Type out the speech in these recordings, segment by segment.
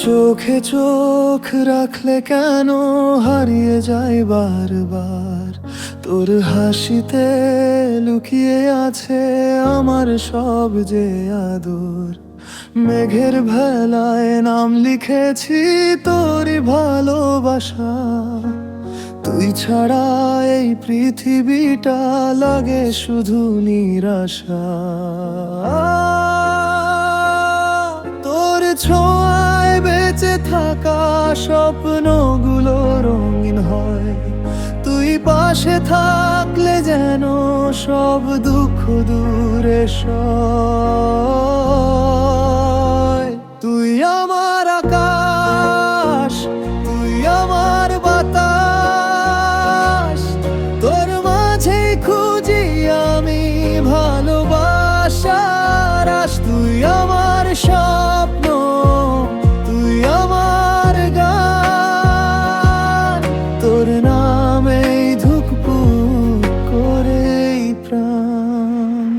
চোখে চোখ রাখলে কেন হারিয়ে যায় বারবার। তোর হাসিতে লুকিয়ে আছে আমার সব যে আদর। মেঘের ভেলায় নাম লিখেছি তোরই ভালোবাসা। তুই ছাড়া এই পৃথিবীটা লাগে শুধু নিরাশা। তোর ছোঁয়ায় বেঁচে থাকা স্বপ্নগুলো রঙিন হয়। তুই পাশে থাকলে যেন সব দুঃখ দূরে সয়। তুই আমার আকাশ, তুই আমার বাতাস, তোর মাঝে খুঁজি আমি ভালোবাসার আশ। তুই আমার স্বপ্ন, তুই আমার গান, তোর নামেই ধুকপুক করে এই প্রাণ।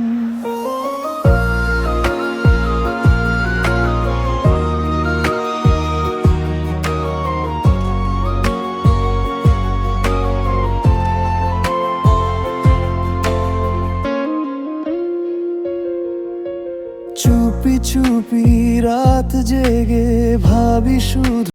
চুপি চুপি রাত জেগে ভাবি শুধু